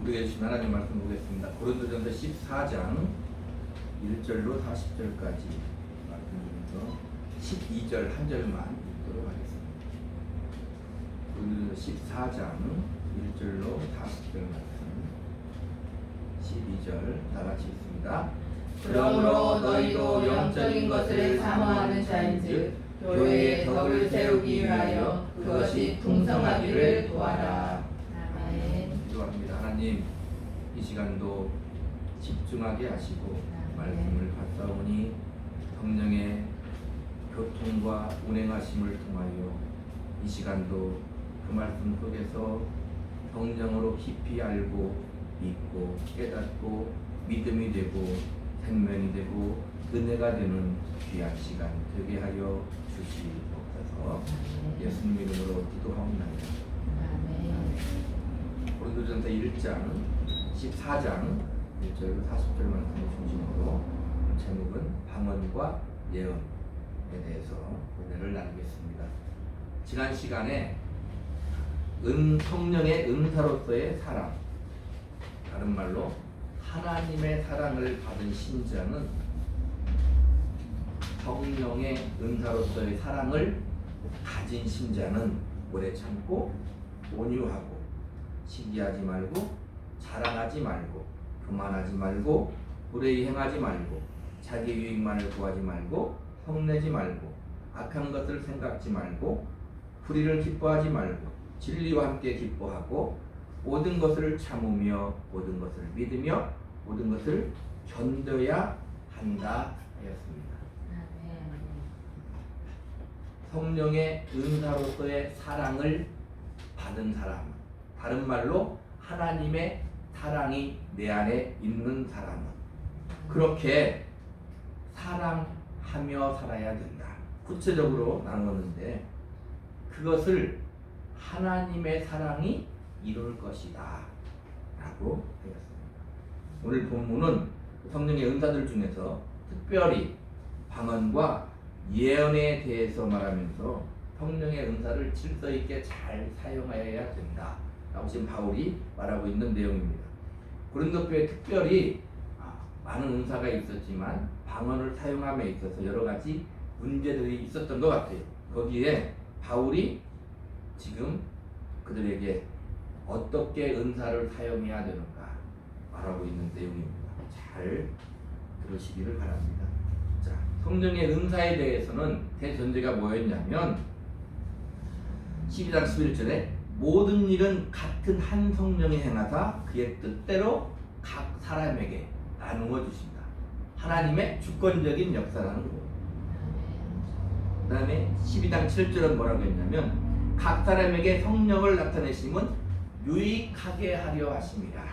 우리가 주신 하나님 말씀 보겠습니다. 고린도전서 14장 1절로 40절까지 말씀 중에서 12절 한 절만 읽도록 하겠습니다. 고린도전서 14장 1절로 40절 말씀 12절 다 같이 읽습니다. 그러므로 너희도 영적인 것을 사모하는 자인즉 교회의 덕을 세우기 위하여 그것이 풍성하기를 구하라. 아멘. 기도합니다. 하나님, 이 시간도 집중하게 하시고 말씀을 받사오니 성령의 교통과 운행하심을 통하여 이 시간도 그 말씀 속에서 성령으로 깊이 알고 믿고 깨닫고 믿음이 되고 생명이 되고 은혜가 되는 귀한 시간 되게 하여 주시옵소서. 예수님 이름으로 기도하옵나이다. 고린도전서 1장 14장 1절로 40절 말씀을 중심으로 제목은 방언과 예언에 대해서 은혜를 나누겠습니다. 지난 시간에 성령의 은사로서의 사랑, 다른 말로 하나님의 사랑을 받은 신자는 성령의 은사로서의 사랑을 가진 신자는 오래 참고 온유하고 시기하지 말고 자랑하지 말고 교만하지 말고 불의히 행하지 말고 자기 유익만을 구하지 말고 성내지 말고 악한 것을 생각지 말고 불의를 기뻐하지 말고 진리와 함께 기뻐하고 모든 것을 참으며 모든 것을 믿으며 모든 것을 견뎌야 한다 하였습니다. 성령의 은사로서의 사랑을 받은 사람, 다른 말로 하나님의 사랑이 내 안에 있는 사람은 그렇게 사랑하며 살아야 된다. 구체적으로 나누었는데 그것을 하나님의 사랑이 이룰 것이다 라고 되었습니다. 오늘 본문은 성령의 은사들 중에서 특별히 방언과 예언에 대해서 말하면서 성령의 은사를 질서 있게 잘 사용하여야 된다 라고 지금 바울이 말하고 있는 내용입니다. 고린도 교회에 특별히 많은 은사가 있었지만 방언을 사용함에 있어서 여러 가지 문제들이 있었던 것 같아요. 거기에 바울이 지금 그들에게 어떻게 은사를 사용해야 되는가 말하고 있는 내용입니다. 잘 들으시기를 바랍니다. 자, 성령의 은사에 대해서는 대전제가 뭐였냐면 12장 11절에 모든 일은 같은 한 성령이 행하사 그의 뜻대로 각 사람에게 나누어 주신다. 하나님의 주권적인 역사라는 거예요. 그 다음에 12장 7절은 뭐라고 했냐면 각 사람에게 성령을 나타내심은 유익하게 하려 하심이라.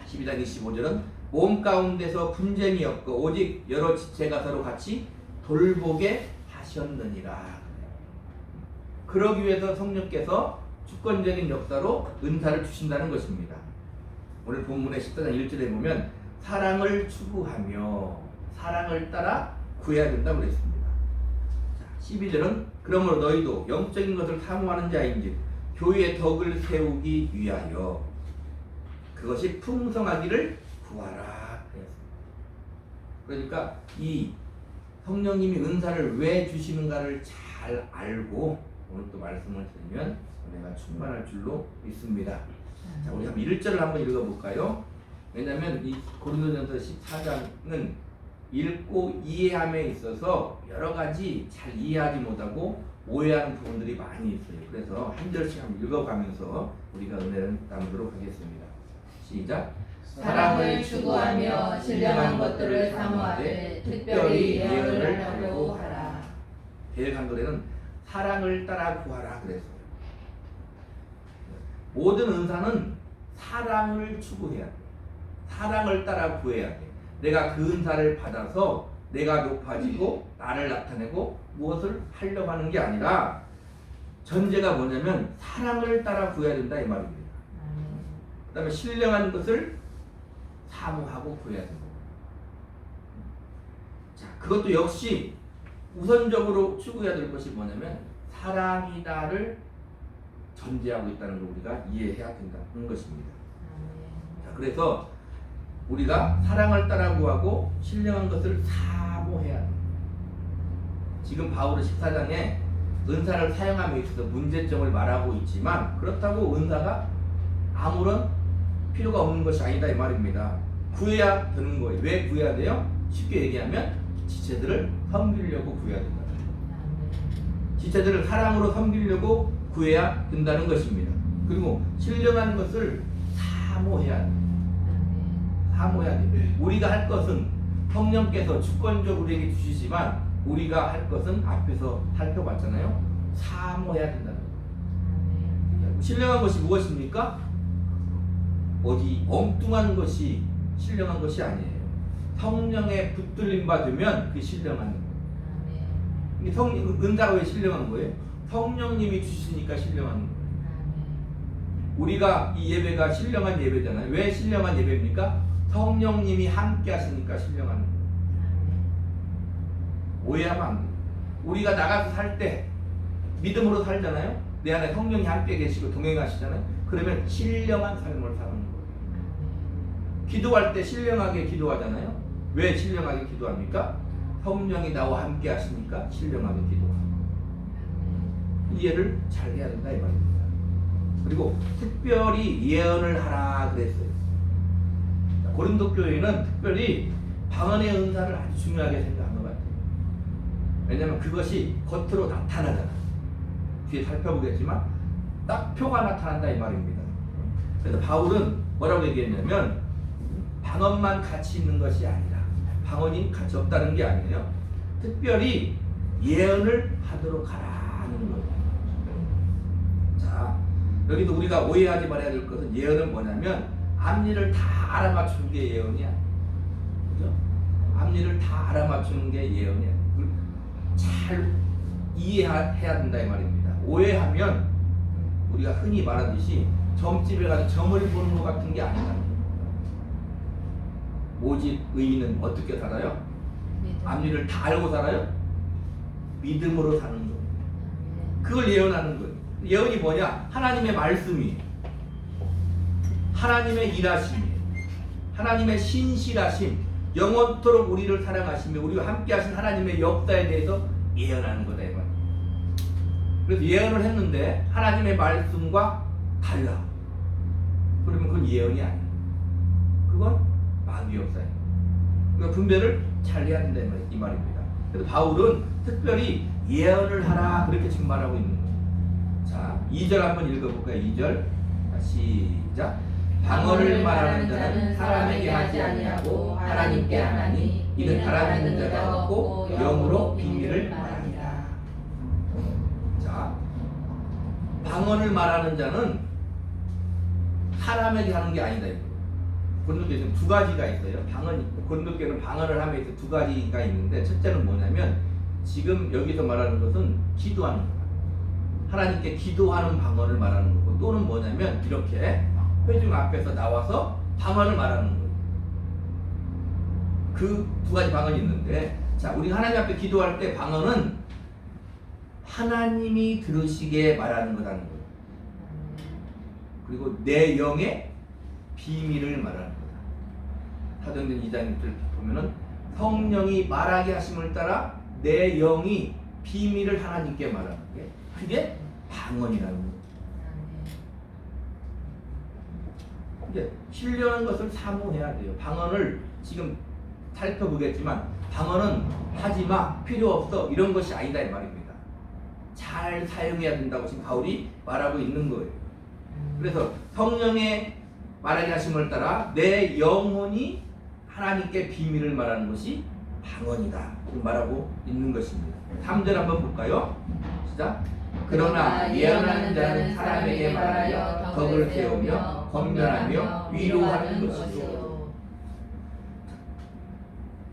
12장 25절은 몸 가운데서 분쟁이 없고 오직 여러 지체가 서로 같이 돌보게 하셨느니라. 그러기 위해서 성령께서 주권적인 역사로 은사를 주신다는 것입니다. 오늘 본문의 14장 1절에 보면 사랑을 추구하며 사랑을 따라 구해야 된다고 그랬습니다. 12절은 그러므로 너희도 영적인 것을 사모하는 자인즉 교회의 덕을 세우기 위하여 그것이 풍성하기를 구하라. 그러니까 이 성령님이 은사를 왜 주시는가를 잘 알고 오늘 또 말씀을 드리면 은혜가 충만할 줄로 믿습니다. 자, 우리 한번 1절을 한번 읽어볼까요? 왜냐하면 이 고린도전서 14장은 읽고 이해함에 있어서 여러 가지 잘 이해하지 못하고 오해하는 부분들이 많이 있어요. 그래서 한 절씩 한번 읽어가면서 우리가 은혜를 나누도록 하겠습니다. 시작. 사랑을 추구하며 신령한 것들을 사모하되 특별히 예언을 하려고 하라. 계획한 노래는 사랑을 따라 구하라 그랬어요. 모든 은사는 사랑을 추구해야 돼. 사랑을 따라 구해야 돼. 내가 그 은사를 받아서 내가 높아지고 나를 나타내고 무엇을 하려고 하는 게 아니라 전제가 뭐냐면 사랑을 따라 구해야 된다 이 말입니다. 그 다음에 신령한 것을 사모하고 구해야 된다. 자, 그것도 역시 우선적으로 추구해야 될 것이 뭐냐면 사랑이다를 존재하고 있다는 걸 우리가 이해해야 된다는 것입니다. 자, 그래서 우리가 사랑을 따라 구하고 신령한 것을 사모해야 합니다. 지금 바울은 14장에 은사를 사용함에 있어서 문제점을 말하고 있지만 그렇다고 은사가 아무런 필요가 없는 것이 아니다 이 말입니다. 구해야 되는 거예요. 왜 구해야 돼요? 쉽게 얘기하면 지체들을 섬기려고 구해야 된다. 지체들을 사랑으로 섬기려고 구해야 된다는 것입니다. 그리고 신령한 것을 사모해야 돼. 사모해야 돼. 우리가 할 것은 성령께서 주권적으로 우리에게 주시지만 우리가 할 것은 앞에서 살펴봤잖아요. 사모해야 된다는 거예요. 신령한 것이 무엇입니까? 어디 엉뚱한 것이 신령한 것이 아니에요. 성령에 붙들림 받으면 그 신령한 거예요. 은사가 왜 신령한 거예요? 성령님이 주시니까 신령한 거예요. 우리가 이 예배가 신령한 예배잖아요. 왜 신령한 예배입니까? 성령님이 함께 하시니까 신령한 거예요. 오해하면 안 돼요. 우리가 나가서 살 때 믿음으로 살잖아요. 내 안에 성령이 함께 계시고 동행하시잖아요. 그러면 신령한 삶을 사는 거예요. 기도할 때 신령하게 기도하잖아요. 왜 신령하게 기도합니까? 성령이 나와 함께 하시니까 신령하게 기도하고. 이해를 잘 해야 된다 이 말입니다. 그리고 특별히 예언을 하라 그랬어요. 고린도 교회는 특별히 방언의 은사를 아주 중요하게 생각한 것 같아요. 왜냐하면 그것이 겉으로 나타나잖아. 뒤에 살펴보겠지만 딱 표가 나타난다 이 말입니다. 그래서 바울은 뭐라고 얘기했냐면 방언만 가치 있는 것이 아니라 방언이 가치 없다는 게 아니에요. 특별히 예언을 하도록 하라는 거예요. 자, 여기도 우리가 오해하지 말아야 될 것은 예언은 뭐냐면 앞니를 다 알아맞추는 게 예언이야. 그죠? 앞니를 다 알아맞추는 게 예언이야. 잘 이해해야 된다 이 말입니다. 오해하면 우리가 흔히 말하듯이 점집에 가서 점을 보는 것 같은 게 아니다. 오직 의인은 어떻게 살아요? 앞니를 다 알고 살아요? 믿음으로 사는 거예요. 그걸 예언하는 거예요. 예언이 뭐냐? 하나님의 말씀이, 하나님의 일하심이, 하나님의 신실하심, 영원토록 우리를 사랑하시며 우리와 함께하신 하나님의 역사에 대해서 예언하는 거다 이 말. 그래서 예언을 했는데 하나님의 말씀과 달라. 그러면 그건 예언이 아니야. 그건 마귀 역사예요. 그러니까 분별을 잘 해야 된다 이 말입니다. 그래서 바울은 특별히 예언을 하라 그렇게 지금 말하고 있는 거예요. 자, 2절 한번 읽어볼까요? 2절 시작. 방언을 말하는 자는 사람에게 하지 아니하고 하나님께 하나니 이는 알아듣는 자가 없고 영으로 비밀을 말합니다. 자, 방언을 말하는 자는 사람에게 하는 게 아니다. 고린도교에는 두 가지가 있어요. 고린도교는 방언을 함에 있어 두 가지가 있는데 첫째는 뭐냐면 지금 여기서 말하는 것은 기도하는 거예요. 하나님께 기도하는 방언을 말하는 거고 또는 뭐냐면 이렇게 회중 앞에서 나와서 방언을 말하는 거예요. 그 두 가지 방언이 있는데 자, 우리 하나님 앞에 기도할 때 방언은 하나님이 들으시게 말하는 거라는 거예요. 그리고 내 영의 비밀을 말하는 거다. 사도행전 2장 1절 보면은 성령이 말하게 하심을 따라 내 영이 비밀을 하나님께 말하는 게 그게 방언이라는 거예요. 이제 신령한 것을 사모해야 돼요. 방언을 지금 살펴보겠지만 방언은 하지마, 필요 없어 이런 것이 아니다 이 말입니다. 잘 사용해야 된다고 지금 바울이 말하고 있는 거예요. 그래서 성령의 말하게 하심을 따라 내 영혼이 하나님께 비밀을 말하는 것이 방언이다 말하고 있는 것입니다. 3절 한번 볼까요? 시작. 그러나 예언하는 자는 사람에게 말하여 덕을 세우며 권면하며 위로하는 것이요.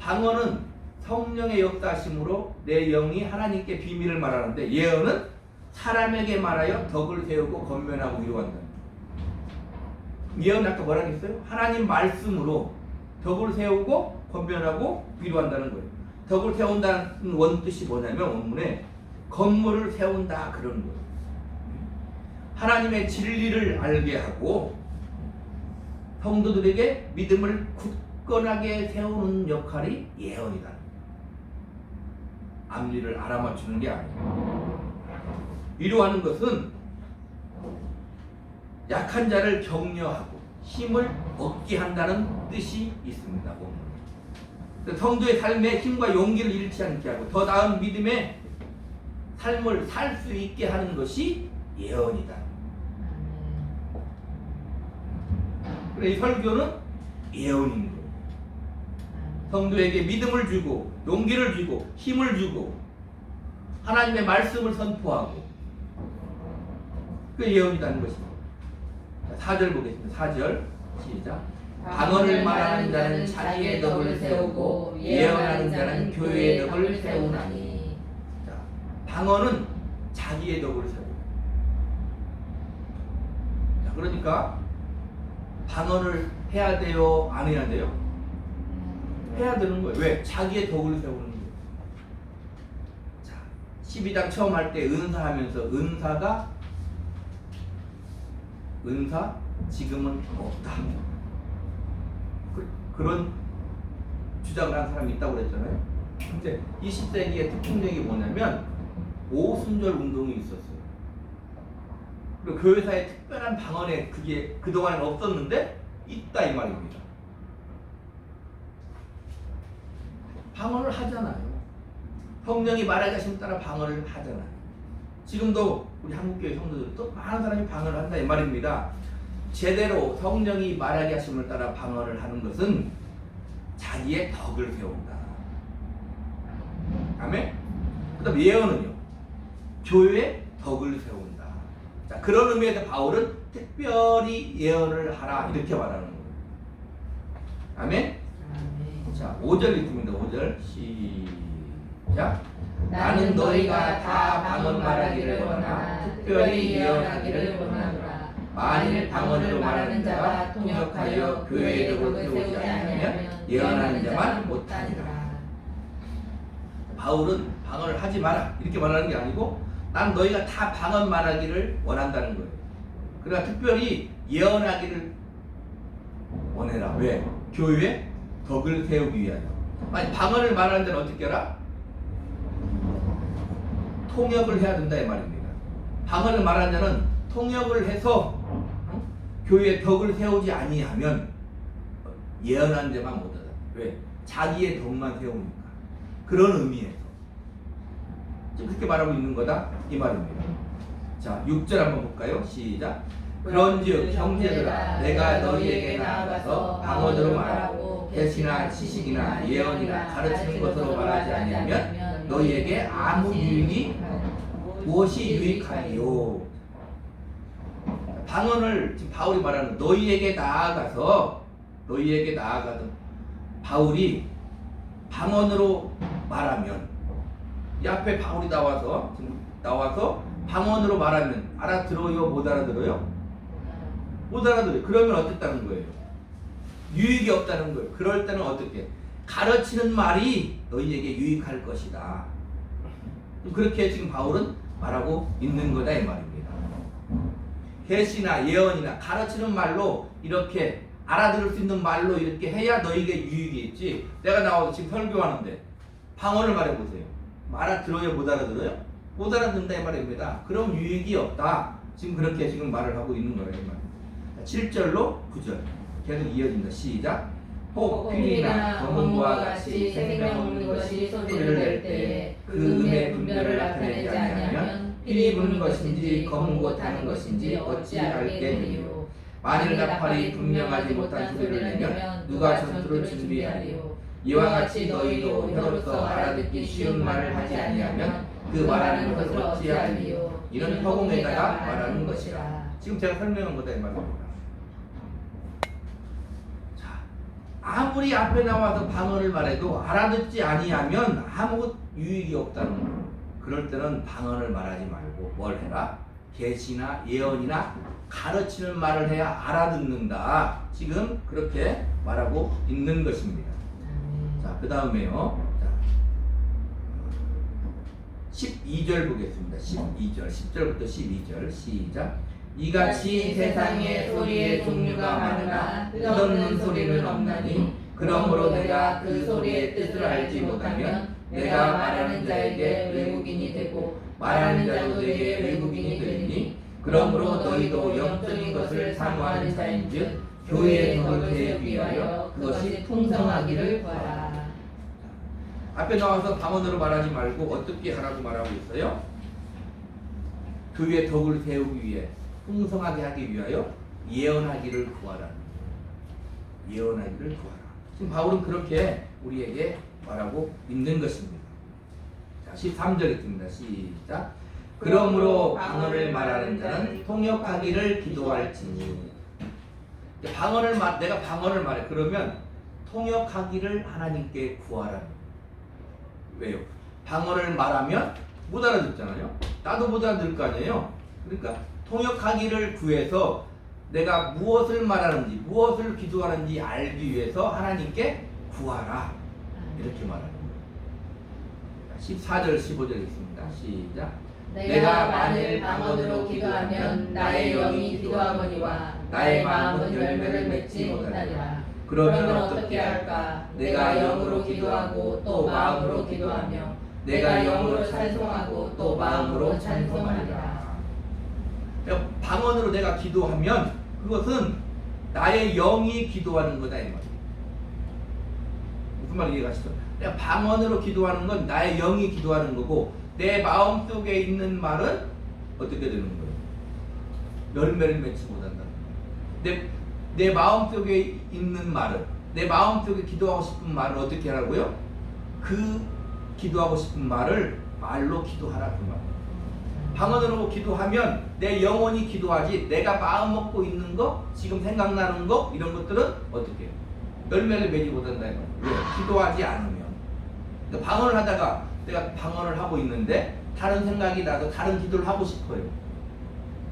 방언은 성령의 역사심으로 내 영이 하나님께 비밀을 말하는데 예언은 사람에게 말하여 덕을 세우고 권면하고 위로한다. 예언은 아까 뭐라 했어요? 하나님 말씀으로 덕을 세우고 권면하고 위로한다는 거예요. 덕을 세운다는 원뜻이 뭐냐면 원문에 건물을 세운다 그런 거예요. 하나님의 진리를 알게 하고 성도들에게 믿음을 굳건하게 세우는 역할이 예언이다. 앞니를 알아맞추는 게 아니에요. 위로하는 것은 약한 자를 격려하고 힘을 얻게 한다는 뜻이 있습니다. 성도의 삶에 힘과 용기를 잃지 않게 하고 더 나은 믿음의 삶을 살 수 있게 하는 것이 예언이다. 이 설교는 예언인 거예요. 성도에게 믿음을 주고 용기를 주고 힘을 주고 하나님의 말씀을 선포하고 그 예언이라는 것입니다. 4절 보겠습니다. 4절 시작. 방언을 말하는 자는 자기의 덕을 세우고 예언하는 자는 교회의 덕을 세우나니. 자, 방언은 자기의 덕을 세우고. 자, 그러니까 방언을 해야 돼요? 안 해야 돼요? 해야 되는 거예요. 왜? 자기의 덕을 세우는 거예요. 자, 12장 처음 할 때 은사하면서 은사 지금은 없다. 그런 주장을 한 사람이 있다고 그랬잖아요. 근데 20세기의 특징적이 뭐냐면 오순절 운동이 있었어요. 그리고 교회사의 특별한 방언에 그게 그동안은 없었는데 있다 이 말입니다. 방언을 하잖아요. 성령이 말하게 하심 따라 방언을 하잖아요. 지금도 우리 한국교회 성도들 또 많은 사람이 방언을 한다 이 말입니다. 제대로 성령이 말하게 하심을 따라 방언을 하는 것은 자기의 덕을 세운다. 아멘? 그 다음 예언은요, 교회의 덕을 세운다. 자, 그런 의미에서 바울은 특별히 예언을 하라 이렇게 말하는 거예요. 아멘? 자, 5절 읽습니다. 5절 시작. 나는 너희가 다 방언 말하기를 원하나 특별히 예언하기를 원하노라. 만일 방언으로 말하는 자가 통역하여 교회의 덕을 세우지 않으면 예언하는 자만 못하니라. 바울은 방언을 하지 마라 이렇게 말하는 게 아니고 난 너희가 다 방언 말하기를 원한다는 거예요. 그러나 특별히 예언하기를 원해라. 왜? 교회의 덕을 세우기 위하여. 아니 방언을 말하는 자는 어떻게 하라? 통역을 해야 된다 이 말입니다. 방언을 말하는 자는 통역을 해서 교회의 덕을 세우지 아니하면 예언한 데만 못하다. 왜? 자기의 덕만 세우니까. 그런 의미에서 지금 그렇게 말하고 있는 거다 이 말입니다. 자, 6절 한번 볼까요? 시작. 그런즉 형제들아 내가 너희에게 나아가서 방언으로 말하고 계시나 지식이나 예언이나 가르치는 것으로 말하지 아니하면 너희에게 아무 유익이 무엇이 유익하리요. 방언을 지금 바울이 말하는 너희에게 나아가서 바울이 방언으로 말하면 이 앞에 바울이 나와서 방언으로 말하면 알아들어요? 못 알아들어요? 못 알아들어요. 그러면 어땠다는 거예요? 유익이 없다는 거예요. 그럴 때는 어떻게? 가르치는 말이 너희에게 유익할 것이다. 그렇게 지금 바울은 말하고 있는 거다 이 말입니다. 계시나 예언이나 가르치는 말로 이렇게 알아들을 수 있는 말로 이렇게 해야 너희에게 유익이 있지. 내가 나와서 지금 설교하는데 방언을 말해보세요. 알아들어요? 못 알아들어요? 못 알아듣는다 이 말입니다. 그럼 유익이 없다. 지금 그렇게 지금 말을 하고 있는 거라 이 말입니다. 7절로 9절 계속 이어진다. 시작. 혹 피리나 검은과 같이 생명 없는 것이 소리를 낼 때에 그 음의 분별을 나타내지 아니하면 피리 부는 것인지 검은 것 하는 것인지 어찌 알게 되리요. 만일 나팔이 분명하지 못한 소리를 내면 누가 전투를 준비하리요. 이와 같이 너희도 혀로서 알아듣기 쉬운 말을 하지 아니하면 그 말하는 것을 어찌하리요. 이는 허공에다가 말하는 것이라. 지금 제가 설명한 거다 이 말입니다. 아무리 앞에 나와서 방언을 말해도 알아듣지 아니하면 아무 유익이 없다는 거예요. 그럴 때는 방언을 말하지 말고 뭘 해라? 계시나 예언이나 가르치는 말을 해야 알아듣는다. 지금 그렇게 말하고 있는 것입니다. 자, 그 다음에요. 12절 보겠습니다. 12절, 10절부터 12절 시작. 이같이 세상에 소리의 종류가 많으나 뜻없는 소리는 없나니 그러므로 내가 그 소리의 뜻을 알지 못하면 내가 말하는 자에게 외국인이 되고 말하는 자도 내게 외국인이 되리니 그러므로 너희도 영적인 것을 사모하는 자인즉 교회의 덕을 세우기 위하여 그것이 풍성하기를 구하라. 앞에 나와서 방언으로 말하지 말고 어떻게 하라고 말하고 있어요? 교회의 덕을 세우기 위해 풍성하게 하기 위하여 예언하기를 구하라. 예언하기를 구하라. 지금 바울은 그렇게 우리에게 말하고 있는 것입니다. 자, 13절 읽습니다. 시작. 그러므로 방언을 말하는 자는 통역하기를 기도할지니. 내가 방언을 말해. 그러면 통역하기를 하나님께 구하라. 왜요? 방언을 말하면 못 알아듣잖아요. 나도 못 알아들 거 아니에요. 그러니까 통역하기를 구해서 내가 무엇을 말하는지 무엇을 기도하는지 알기 위해서 하나님께 구하라. 이렇게 말합니다. 14절 15절 있습니다. 시작. 내가 만일 방언으로 기도하면 나의 영이 기도하거니와 나의 마음은 열매를 맺지 못하리라. 그러면 어떻게 할까? 내가 영으로 기도하고 또 마음으로 기도하며 내가 영으로 찬송하고 또 마음으로 찬송하리라. 그러니까 방언으로 내가 기도하면 그것은 나의 영이 기도하는 거다 이 말이에요. 무슨 말인지 이해가시죠? 내가 방언으로 기도하는 건 나의 영이 기도하는 거고 내 마음 속에 있는 말은 어떻게 되는 거예요? 열매를 맺지 못한다. 내 마음 속에 있는 말은 내 마음 속에 기도하고 싶은 말을 어떻게 하라고요? 그 기도하고 싶은 말을 말로 기도하라 그 말. 방언으로 기도하면 내 영혼이 기도하지 내가 마음 먹고 있는 거 지금 생각나는 거 이런 것들은 어떻게 해요? 열매를 맺지 못한다 이 말. 왜? 기도하지 않으면. 그러니까 방언을 하다가 내가 방언을 하고 있는데 다른 생각이 나서 다른 기도를 하고 싶어요.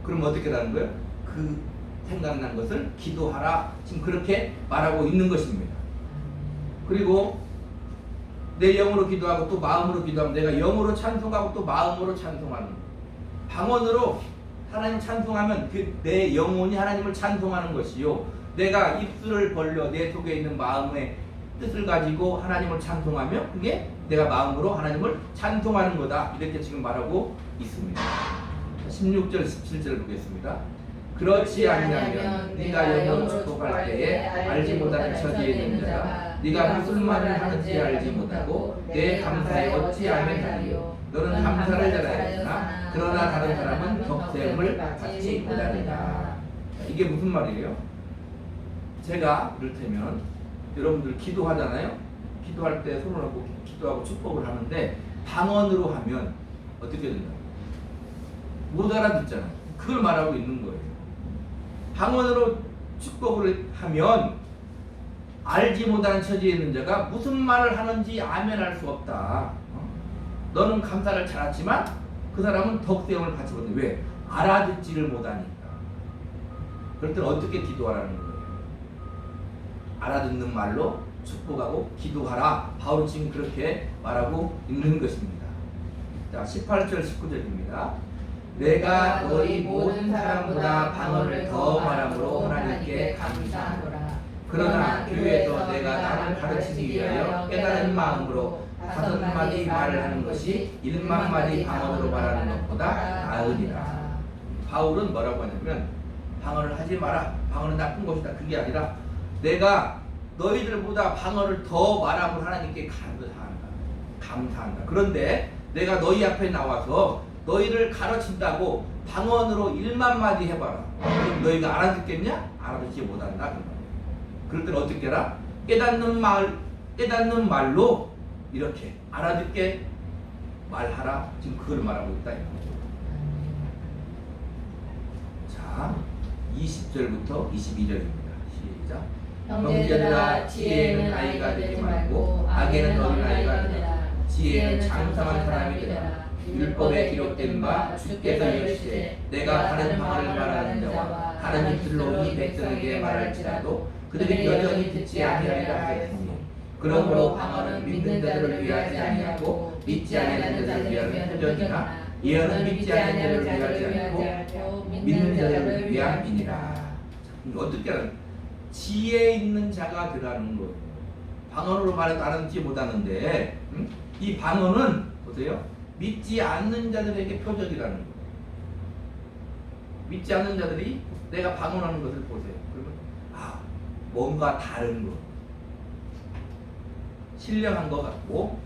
그럼 어떻게 하는 거예요? 그 생각난 것을 기도하라. 지금 그렇게 말하고 있는 것입니다. 그리고 내 영으로 기도하고 또 마음으로 기도하면 내가 영으로 찬송하고 또 마음으로 찬송하는 거예요. 방언으로 하나님 찬송하면 그 내 영혼이 하나님을 찬송하는 것이요. 내가 입술을 벌려 내 속에 있는 마음의 뜻을 가지고 하나님을 찬송하며 그게 내가 마음으로 하나님을 찬송하는 거다. 이렇게 지금 말하고 있습니다. 16절 17절 보겠습니다. 그렇지 아니하면 네가 영으로 축복할 때에 알지 못하는 처지에 있는 자가 네가 무슨 말을 하는지 알지 못하고 내 감사에 어찌하면 하리요. 너는 감사를 잘하였으나 그러나 다른 사람은 격세음을 받지 못하리라. 이게 무슨 말이에요? 제가 이를테면 여러분들 기도하잖아요. 기도할 때 손을 얹고 기도하고 축복을 하는데 방언으로 하면 어떻게 된다고? 못 알아듣잖아요. 그걸 말하고 있는 거예요. 방언으로 축복을 하면 알지 못하는 처지에 있는 자가 무슨 말을 하는지 아멘할 수 없다. 너는 감사를 잘하지만 그 사람은 덕세움을 받지 못해. 왜? 알아듣지를 못하니까. 그럴 때는 어떻게 기도하라는 거예요? 알아듣는 말로 축복하고 기도하라. 바울은 지금 그렇게 말하고 있는 것입니다. 자, 18절 19절입니다. 내가 너희 모든 사람보다 방언을 더 말함으로 하나님께 감사하노라. 그러나 교회에서 내가 나를 가르치기 위하여 깨달은 마음으로 5마디 말을 하는 것이 1만마디 방언으로 말하는 것보다 나으니라. 바울은 뭐라고 하냐면 방언을 하지 마라. 방언은 나쁜 것이다. 그게 아니라 내가 너희들보다 방언을 더 말하고 하나님께 감사한다. 그런데 내가 너희 앞에 나와서 너희를 가르친다고 방언으로 1만마디 해봐라. 그럼 너희가 알아듣겠냐? 알아듣지 못한다. 그럴 때는 어떻게 해라? 깨닫는 말로 이렇게 알아듣게 말하라. 지금 그걸 말하고 있다. 자, 20절부터 22절입니다. 시작. 형제들아, 지혜는 아이가 되지 말고 악에는 어린 아이가 되라. 지혜는 장성한 사람이 되라. 율법에 기록된 바 주께서 이르시되 내가 다른 방언을 말하는 자와 다른 입술로 이 백성에게 말할지라도 그들이 여전히 듣지 아니하리라 하였으니 그러므로 방언은 믿는 자들을 위하지 아니하고 믿지 아니하는 자들을 위하는 표적이나 예언은 믿지 않는 자를 위하지 않고 믿는 자를 위함이니라. 어떻게 하는 지혜 있는 자가 되라는 거예요. 방언으로 말해도 알아듣지 못하는데 이 방언은 보세요. 믿지 않는 자들에게 표적이라는 거예요. 믿지 않는 자들이 내가 방언하는 것을 보세요. 그러면 뭔가 다른 거, 신령한 것 같고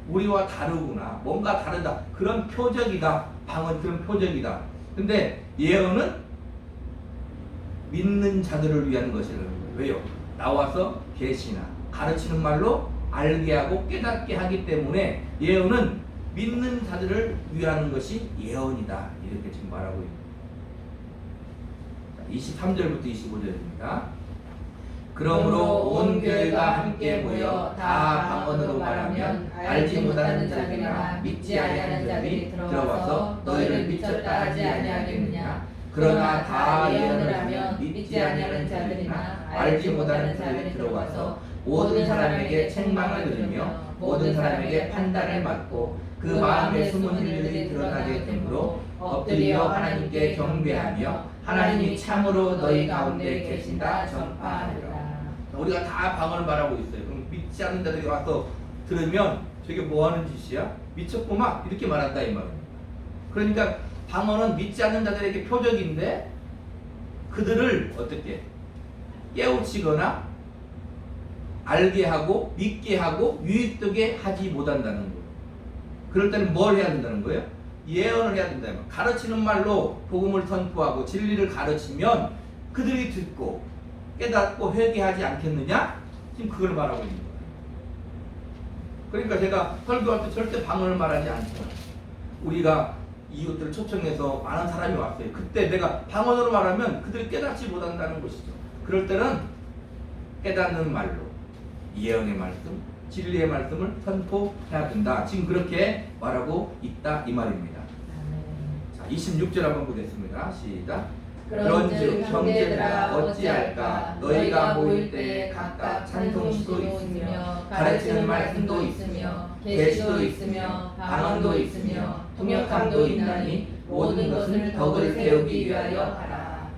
우리와 다르구나, 뭔가 다르다, 그런 표적이다. 방언 그런 표적이다. 근데 예언은 믿는 자들을 위한 것이라는 거예요. 왜요? 나와서 계시나 가르치는 말로 알게 하고 깨닫게 하기 때문에 예언은 믿는 자들을 위하는 것이 예언이다. 이렇게 지금 말하고 있습니다. 23절부터 25절입니다. 그러므로 온 교회가 함께 모여 다 방언으로 말하면 알지 못하는 자들이나 믿지 아니하는 자들이 들어와서 너희를 미쳤다 하지 아니하겠느냐. 그러나 다 예언을 하면 믿지 아니하는 자들이나 알지 못하는 자들이 들어와서 모든 사람에게 책망을 들으며 모든 사람에게 판단을 맡고 그 마음의 숨은 일들이 드러나게 되므로 엎드려 하나님께 경배하며 하나님이 참으로 너희 가운데 계신다 전파하리라. 우리가 다 방언을 말하고 있어요. 그럼 믿지 않는 자들이 와서 들으면 저게 뭐 하는 짓이야? 미쳤구만, 이렇게 말한다 이 말입니다. 그러니까 방언은 믿지 않는 자들에게 표적인데 그들을 어떻게 깨우치거나 알게 하고 믿게 하고 유익되게 하지 못한다는 거예요. 그럴 때는 뭘 해야 된다는 거예요? 예언을 해야 된다. 가르치는 말로 복음을 선포하고 진리를 가르치면 그들이 듣고 깨닫고 회개하지 않겠느냐? 지금 그걸 말하고 있는 거예요. 그러니까 제가 설교할 때 절대 방언을 말하지 않죠. 우리가 이웃들을 초청해서 많은 사람이 왔어요. 그때 내가 방언으로 말하면 그들이 깨닫지 못한다는 것이죠. 그럴 때는 깨닫는 말로 예언의 말씀, 진리의 말씀을 선포해야 된다. 지금 그렇게 말하고 있다 이 말입니다. 자, 26절 한번 보겠습니다. 시작. 그런즉 형제들아 어찌할까. 너희가 모일 때에 각각 찬송시도 있으며 가르치는 말씀도 있으며 계시도 있으며 방언도 있으며 통역함도 있나니 모든 것을 덕을 세우기 위하여 하라.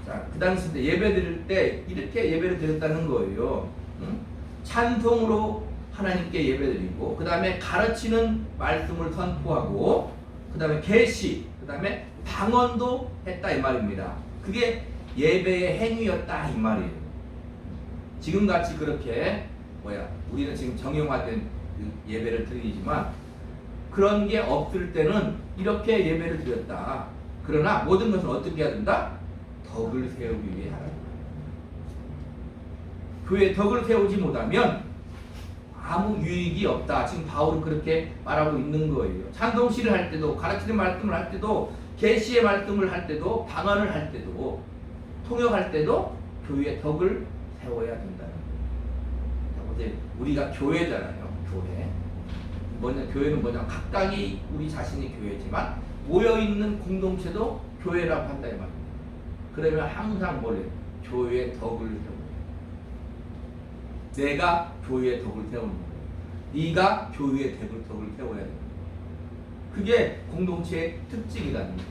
자, 그 당시 때 예배 드릴 때 이렇게 예배를 드렸다는 거예요. 찬송으로 하나님께 예배드리고, 그 다음에 가르치는 말씀을 선포하고, 그 다음에 계시, 그 다음에 방언도 했다 이 말입니다. 그게 예배의 행위였다 이 말이에요. 지금같이 그렇게 우리는 지금 정형화된 예배를 드리지만 그런 게 없을 때는 이렇게 예배를 드렸다. 그러나 모든 것은 어떻게 해야 된다? 덕을 세우기 위해 하라. 교회에 덕을 세우지 못하면 아무 유익이 없다. 지금 바울은 그렇게 말하고 있는 거예요. 찬송시를 할 때도, 가르치는 말씀을 할 때도, 계시의 말씀을 할 때도, 방언을 할 때도, 통역할 때도 교회의 덕을 세워야 된다는 거예요. 어제 우리가 교회잖아요. 교회는 뭐냐? 각각이 우리 자신이 교회지만 모여 있는 공동체도 교회라고 한다 이 말입니다. 그러면 항상 교회의 덕을 세우는 거예요. 내가 교회의 덕을 세우는 거예요. 네가 교회의 덕을 세워야 돼요. 그게 공동체의 특징이라는 거예요.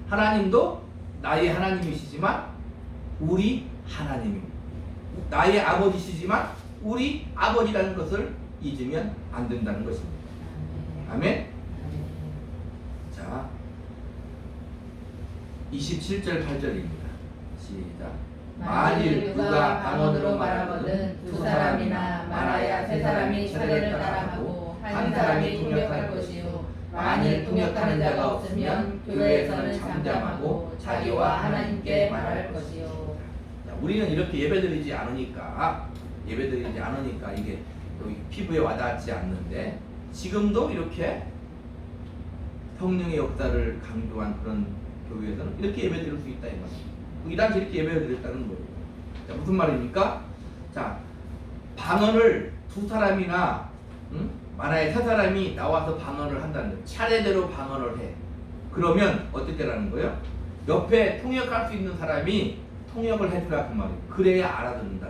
하나님도 나의 하나님이시지만 우리 하나님입니다. 나의 아버지시지만 우리 아버지라는 것을 잊으면 안 된다는 것입니다. 아멘. 자, 27절 8절입니다. 시작. 만일 누가 방언으로 말하거든 두 사람이나 말하야 세 사람이 차례를 따라하고 한 사람이 통역할 것이요 만일 통역하는 자가 없으면 교회에서는 잠잠하고 자기와 하나님께 말할 것이요. 우리는 이렇게 예배드리지 않으니까 이게 피부에 와닿지 않는데 지금도 이렇게 성령의 역사를 강조한 그런 교회에서는 이렇게 예배드릴 수 있다 이 말이에요. 이 당시 이렇게 예배를 드렸다는 거예요. 자, 무슨 말입니까? 자, 방언을 두 사람이나 만약에 세 사람이 나와서 방언을 한다는 거예요. 차례대로 방언을 해. 그러면 어떻게 하는 거예요? 옆에 통역할 수 있는 사람이 통역을 해주라 그 말이에요. 그래야 알아듣는다.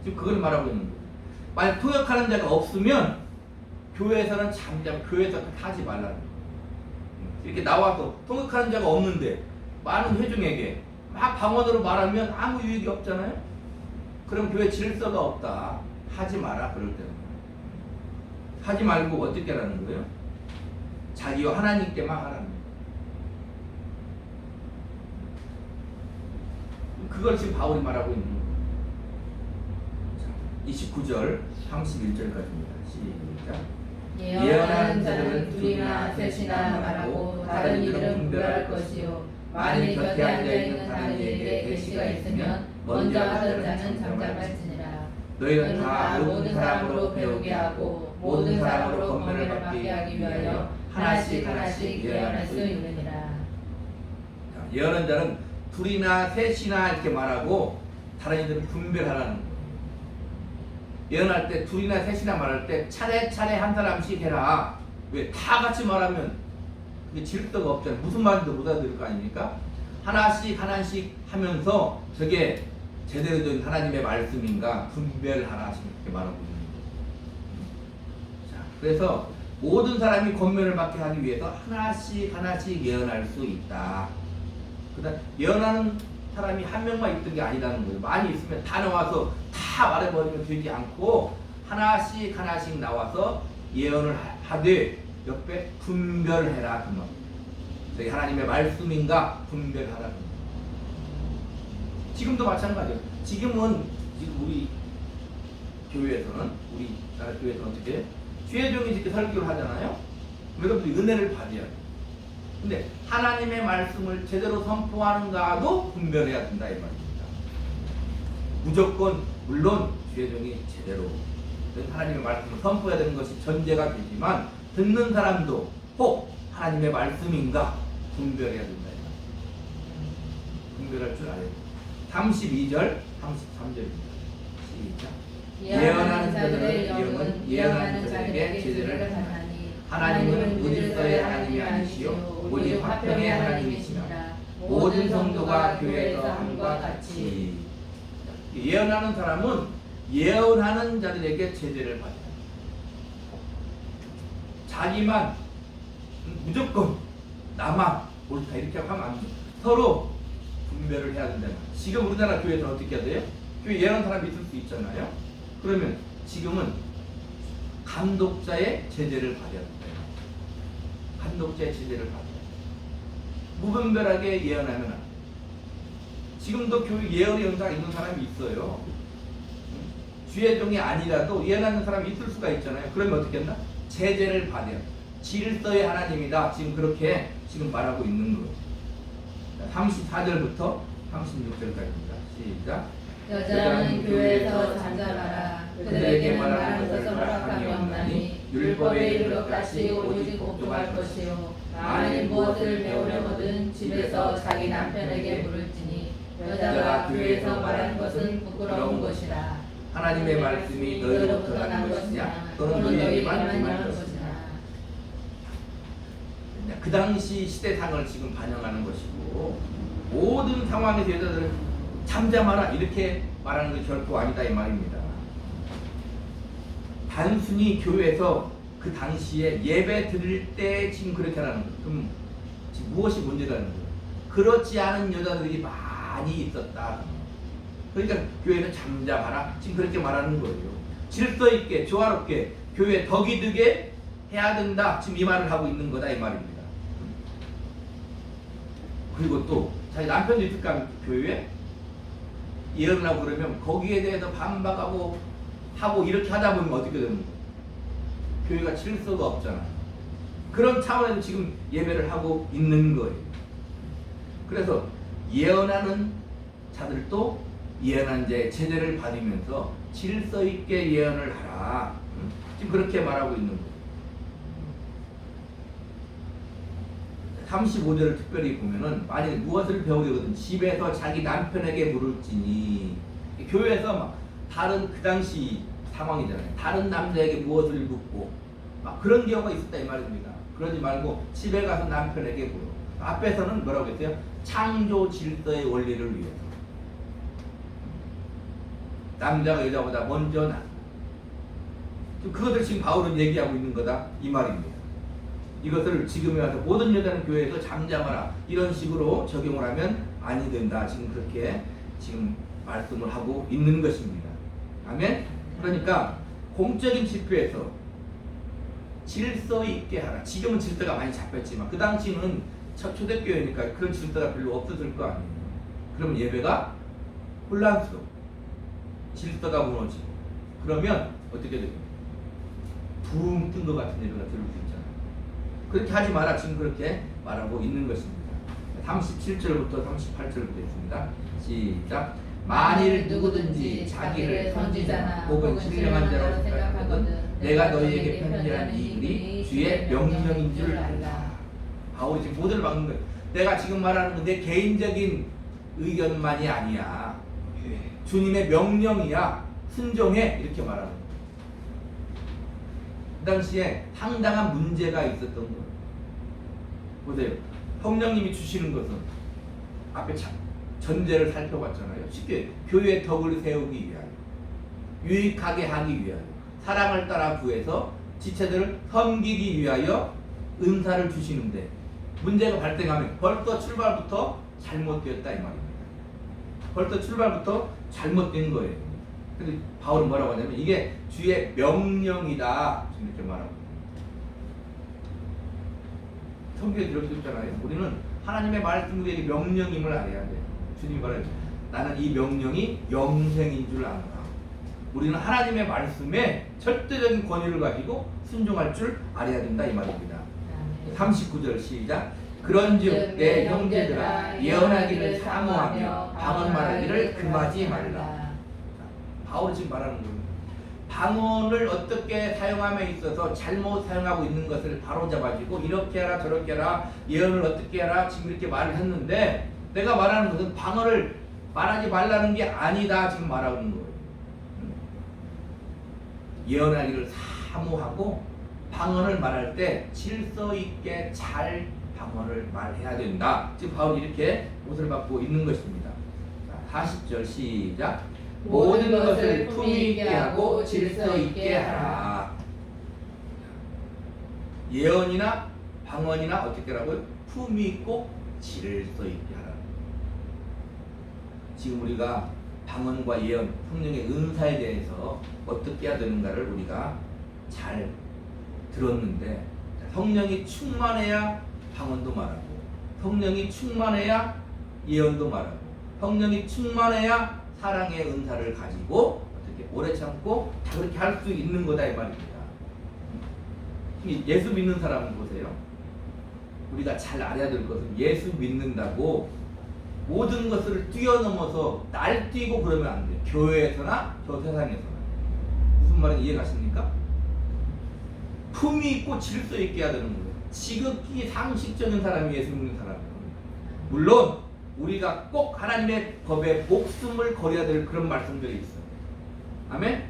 지금 그걸 말하고 있는 거예요. 만약 통역하는 자가 없으면 교회에서는 잠잠, 교회에서 하지 말라는 거예요. 이렇게 나와서 통역하는 자가 없는데 많은 회중에게 막 방언으로 말하면 아무 유익이 없잖아요. 그럼 교회 질서가 없다. 하지 마라. 그럴 때는 하지 말고 어떻게 하라는 거예요? 자기와 하나님께만 하라는 거예요. 그걸 지금 바울이 말하고 있는 거예요. 29절 31절까지입니다. 시작. 예언하는 자는 둘이나 셋이나 말하고 다른 이들은 분별할 것이요 만일 곁에 앉아있는 다른 이에게 계시가 있으면 먼저 하던 자는 잠잠할지니라. 너희는 다 모든 사람으로 배우게 하고 모든 사람으로 권면을 받게 하기 위하여 하나씩 하나씩 예언할 수 있느니라. 예언하는 자는 둘이나 셋이나 이렇게 말하고 다른 이들은 분별하라는 거예요. 예언할 때 둘이나 셋이나 말할 때 차례차례 한 사람씩 해라. 왜? 다 같이 말하면 그게 질서가 없잖아요. 무슨 말인지 못 알아들을 거 아닙니까? 하나씩 하나씩 하면서 저게 제대로 된 하나님의 말씀인가 분별하라 이렇게 말하고 있는 거예요. 자, 그래서 모든 사람이 권면을 받게 하기 위해서 하나씩 하나씩 예언할 수 있다. 그다음 예언하는 사람이 한 명만 있던 게 아니라는 거예요. 많이 있으면 다 나와서 다 말해버리면 되지 않고 하나씩 하나씩 나와서 예언을 하되 옆에 분별해라. 그 말. 저기 하나님의 말씀인가 분별하라. 지금도 마찬가지예요. 지금 우리 교회에서는 우리나라 교회에서는 어떻게 해요? 주의종이 이렇게 설교를 하잖아요. 여러분들이 은혜를 받아야 돼요. 근데 하나님의 말씀을 제대로 선포하는가도 분별해야 된다 이 말입니다. 무조건 물론 주의종이 제대로 하나님의 말씀을 선포해야 되는 것이 전제가 되지만 듣는 사람도 혹 하나님의 말씀인가 분별해야 된다 이 말입니다. 분별할 줄 알아야 돼요. 32절 33절입니다. 시작. 예언하는 자들의 영은 예언하는 자들에게 제대를 하나니 하나님은 무질서의 하나님이 아니시요 오직 화평의 하나님이시니라. 모든 성도가 교회에서 함과 같이. 예언하는 사람은 예언하는 자들에게 제재를 받아요. 자기만 무조건 나만 옳다 이렇게 하면 안 돼. 서로 분별을 해야 된다. 지금 우리나라 교회에서는 어떻게 해야 돼요? 교회 예언하는 사람이 있을 수 있잖아요. 그러면 지금은 감독자의 제재를 받아야 된다. 감독자의 제재를 받아야 돼. 무분별하게 예언하면 안 돼. 지금도 교회 예언 연사가 있는 사람이 있어요. 주의 종이 아니라도 예언하는 사람이 있을 수가 있잖아요. 그러면 어떻게 했나? 제재를 받아요. 질서의 하나님이다. 지금 그렇게 지금 말하고 있는 거예요. 34절부터 36절까지입니다. 시작. 여자는 교회에서 잠잠하라. 그들에게 말하는 것을 허락함이 없나니 율법에 이르기까지 오직 복종할 것이요 만일 무엇을 배우려거든 집에서 자기 남편에게 물을지니 여자가 교회에서 말하는 것은 부끄러운 것이라. 하나님의 말씀이 너희로부터 나는 것이냐 또는 너희에게만 임한 것이냐. 그 당시 시대상을 지금 반영하는 것이고 모든 상황에서 여자들은 잠잠하라 이렇게 말하는 것이 결코 아니다 이 말입니다. 단순히 교회에서 그 당시에 예배 드릴 때 지금 그렇게 하라는 거예요. 그럼 지금 무엇이 문제라는 거예요? 그렇지 않은 여자들이 많이 있었다. 그러니까 교회는 잠잠하라 지금 그렇게 말하는 거예요. 질서 있게 조화롭게 교회 덕이 되게 해야 된다 지금 이 말을 하고 있는 거다 이 말입니다. 그리고 또 자기 남편도 있을까 교회에 예언을 하고 그러면 거기에 대해서 반박하고 하고 이렇게 하다 보면 어떻게 되는 거예요? 교회가 질서가 없잖아요. 그런 차원에서 지금 예배를 하고 있는 거예요. 그래서 예언하는 자들도 예언한 자의 제재를 받으면서 질서 있게 예언을 하라. 지금 그렇게 말하고 있는 거예요. 35절을 특별히 보면은 만약 무엇을 배우려거든 집에서 자기 남편에게 물을지니 교회에서 막 다른 그 당시 상황이잖아요. 다른 남자에게 무엇을 묻고 막 그런 경우가 있었다 이 말입니다. 그러지 말고 집에 가서 남편에게 물어. 앞에서는 뭐라고 했어요? 창조 질서의 원리를 위해서 남자가 여자보다 먼저 그것을 지금 바울은 얘기하고 있는 거다 이 말입니다. 이것을 지금에 와서 모든 여자는 교회에서 잠잠하라 이런 식으로 적용을 하면 아니 된다. 지금 그렇게 지금 말씀을 하고 있는 것입니다. 아멘. 그러니까 공적인 집회에서 질서 있게 하라. 지금은 질서가 많이 잡혔지만 그 당시는 초대교회니까 그런 질서가 별로 없었을 거 아니에요. 그러면 예배가 혼란스러워. 질서가 무너지고 그러면 어떻게 됩니까? 붕 뜬 것 같은 예배가 들을 수 있잖아요. 그렇게 하지 마라. 지금 그렇게 말하고 있는 것입니다. 37절부터 38절부터 있습니다. 시작. 만일 누구든지 자기를 선지자나 혹은 신령한 자로 생각하거든 내가 너희에게 편지한 이 글이 주의 명령인 줄 알라. 바울이 지금 모두를 막는 거예요. 내가 지금 말하는 건 내 개인적인 의견만이 아니야. 주님의 명령이야. 순종해. 이렇게 말하는 거예요. 그 당시에 상당한 문제가 있었던 거예요. 보세요. 성령님이 주시는 것은 앞에 전제를 살펴봤잖아요. 쉽게 교회의 덕을 세우기 위하여, 유익하게 하기 위하여, 사랑을 따라 구해서 지체들을 섬기기 위하여 은사를 주시는데 문제가 발생하면 벌써 출발부터 잘못되었다 이 말입니다. 벌써 출발부터 잘못된 거예요. 근데 바울은 뭐라고 하냐면 이게 주의 명령이다 지금 이렇게 말하고 성경에 들어있잖아요. 우리는 하나님의 말씀이 우리에게 명령임을 알아야 돼요. 주님이 말해요. 나는 이 명령이 영생인 줄 아노라. 우리는 하나님의 말씀에 절대적인 권위를 가지고 순종할 줄 알아야 된다 이 말입니다. 39절 시작. 그런즉 내 형제들아 예언하기를 사모하며 방언 말하기를 금하지 말라. 바울이 지금 말하는 거예요. 방언을 어떻게 사용함에 있어서 잘못 사용하고 있는 것을 바로잡아주고 이렇게 해라 저렇게 해라 예언을 어떻게 해라 지금 이렇게 말을 했는데 내가 말하는 것은 방언을 말하지 말라는 게 아니다 지금 말하는 거예요. 예언하기를 사모하고 방언을 말할 때 질서 있게 잘 방언을 말해야 된다. 지금 바울이 이렇게 옷을 받고 있는 것입니다. 40절 시작. 모든 것을 품위 있게 하고 질서 있게 하라. 예언이나 방언이나 어떻게 하라고요? 품위 있고 질서 있게 하라. 지금 우리가 방언과 예언, 성령의 은사에 대해서 어떻게 해야 되는가를 우리가 잘 들었는데 성령이 충만해야 방언도 말하고 성령이 충만해야 예언도 말하고 성령이 충만해야 사랑의 은사를 가지고 어떻게 오래 참고 다 그렇게 할 수 있는 거다 이 말입니다. 예수 믿는 사람은 보세요. 우리가 잘 알아야 될 것은 예수 믿는다고 모든 것을 뛰어넘어서 날뛰고 그러면 안 돼요. 교회에서나 저 세상에서나. 무슨 말인지 이해가십니까? 품위 있고 질서 있게 해야 되는 거예요. 지극히 상식적인 사람이 예수 믿는 사람이에요. 물론 우리가 꼭 하나님의 법에 목숨을 걸어야 될 그런 말씀들이 있어요. 아멘?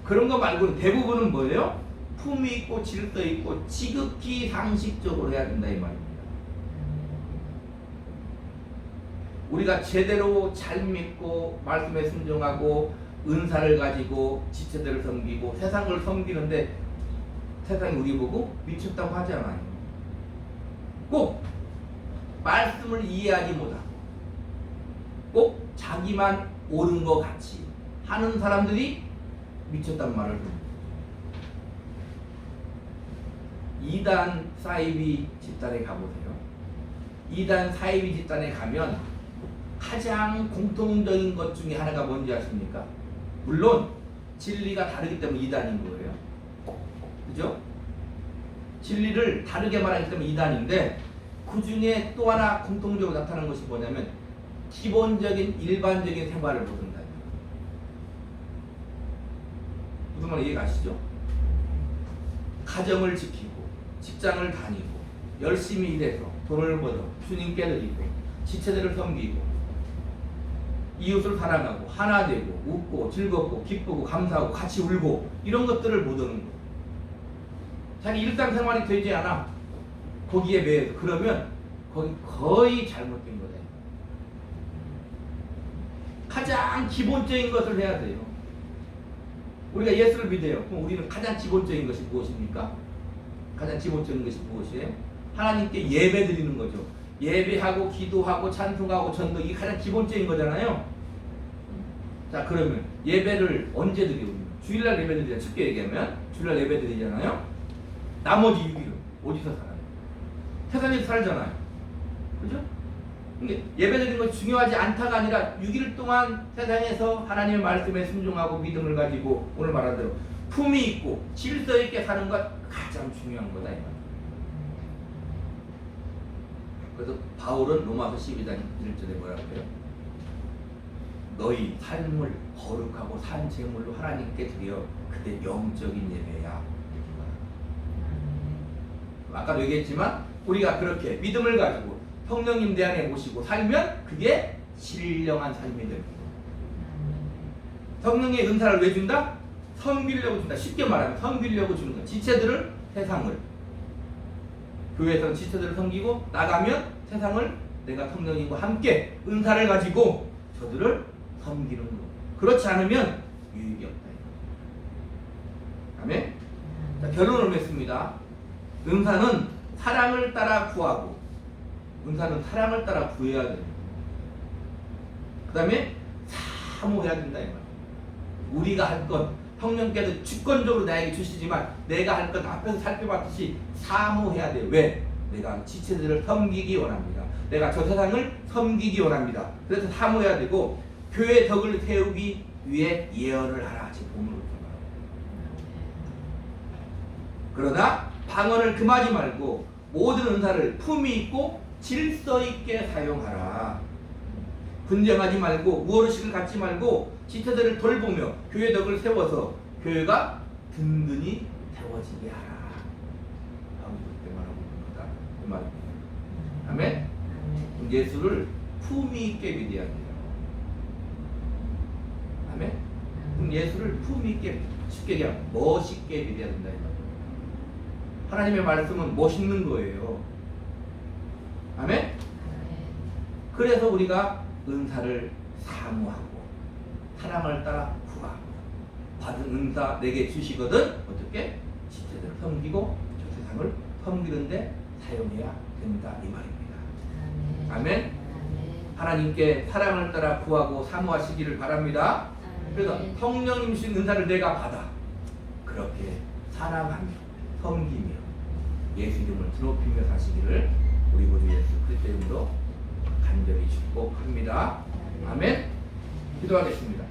그런 거 말고는 대부분은 뭐예요? 품위 있고 질서 있고 지극히 상식적으로 해야 된다 이 말입니다. 우리가 제대로 잘 믿고 말씀에 순종하고 은사를 가지고 지체들을 섬기고 세상을 섬기는데 세상이 우리 보고 미쳤다고 하지 않아요. 꼭 말씀을 이해하지 못하고 꼭 자기만 옳은 것 같이 하는 사람들이 미쳤단 말을 합니다. 이단 사이비 집단에 가보세요. 이단 사이비 집단에 가면 가장 공통적인 것 중에 하나가 뭔지 아십니까? 물론 진리가 다르기 때문에 이단인 거예요. 그죠? 진리를 다르게 말하기 때문에 이단인데 그 중에 또 하나 공통적으로 나타나는 것이 뭐냐면 기본적인 일반적인 생활을 못한다. 무슨 말인지 이해가시죠? 가정을 지키고 직장을 다니고 열심히 일해서 돈을 벌어 주님께 드리고 지체들을 섬기고 이웃을 사랑하고 하나 되고 웃고 즐겁고 기쁘고 감사하고 같이 울고 이런 것들을 못 하는 거예요. 자기 일상생활이 되지 않아. 거기에 매여서 그러면 거기 거의 잘못된 거다. 가장 기본적인 것을 해야 돼요. 우리가 예수를 믿어요. 그럼 우리는 가장 기본적인 것이 무엇입니까? 가장 기본적인 것이 무엇이에요? 하나님께 예배 드리는 거죠. 예배하고 기도하고 찬송하고 전도, 이게 가장 기본적인 거잖아요. 자, 그러면 예배를 언제 드려요? 주일날 예배 드리잖아요. 쉽게 얘기하면 주일날 예배 드리잖아요. 나머지 6일은 어디서 살아요? 세상에서 살잖아요. 그죠? 근데 예배 드리는 것이 중요하지 않다가 아니라 6일 동안 세상에서 하나님의 말씀에 순종하고 믿음을 가지고 오늘 말한 대로 품위 있고 질서 있게 사는 것 가장 중요한 거다 이 말이에요. 그래서 바울은 로마서 12장 1절에 뭐라고 해요? 너희 삶을 거룩하고 산 제물로 하나님께 드려 그게 영적인 예배야. 아까도 얘기했지만 우리가 그렇게 믿음을 가지고 성령님 내 안에 모시고 살면 그게 신령한 삶이 됩니다. 성령의 은사를 왜 준다? 섬기려고 준다. 쉽게 말하면 섬기려고 주는 거야. 지체들을, 세상을, 교회에서는 지체들을 섬기고 나가면 세상을 내가 성령님과 함께 은사를 가지고 저들을 섬기는 거. 그렇지 않으면 유익이 없다. 아멘. 자, 결론을 맺습니다. 은사는 사랑을 따라 구하고, 은사는 사랑을 따라 구해야 됩니다. 그 다음에 사모해야 된다 이 말. 우리가 할 것, 성령께서 주권적으로 나에게 주시지만 내가 할 것 앞에서 살펴봤듯이 사모해야 돼. 왜? 내가 지체들을 섬기기 원합니다. 내가 저 세상을 섬기기 원합니다. 그래서 사모해야 되고, 교회 덕을 세우기 위해 예언을 하라. 지금 본문으로 말하고. 그러나 방언을 금하지 말고 모든 은사를 품위 있고 질서 있게 사용하라. 분쟁하지 말고 무어르식을 갖지 말고 지체들을 돌보며 교회 덕을 세워서 교회가 든든히 세워지게 하라. 하고 그렇게 말하고 있는 거다. 그 말입니다. 아멘. 예수를 품위 있게 믿어야 돼요. 아멘. 예수를 품위 있게, 쉽게 얘기하면 멋있게 믿어야 된다. 하나님의 말씀은 멋있는 거예요. 아멘. 그래서 우리가 은사를 사모하고 사랑을 따라 구하고 받은 은사 내게 주시거든 어떻게? 지체들을 섬기고 저 세상을 섬기는데 사용해야 된다 이 말입니다. 아멘. 하나님께 사랑을 따라 구하고 사모하시기를 바랍니다. 그래서 성령님 주신 은사를 내가 받아 그렇게 사랑하며 섬기며 예수 이름을 드높이며 사시기를 우리 구주 예수 그리스도 이름으로 간절히 축복합니다. 아멘. 기도하겠습니다.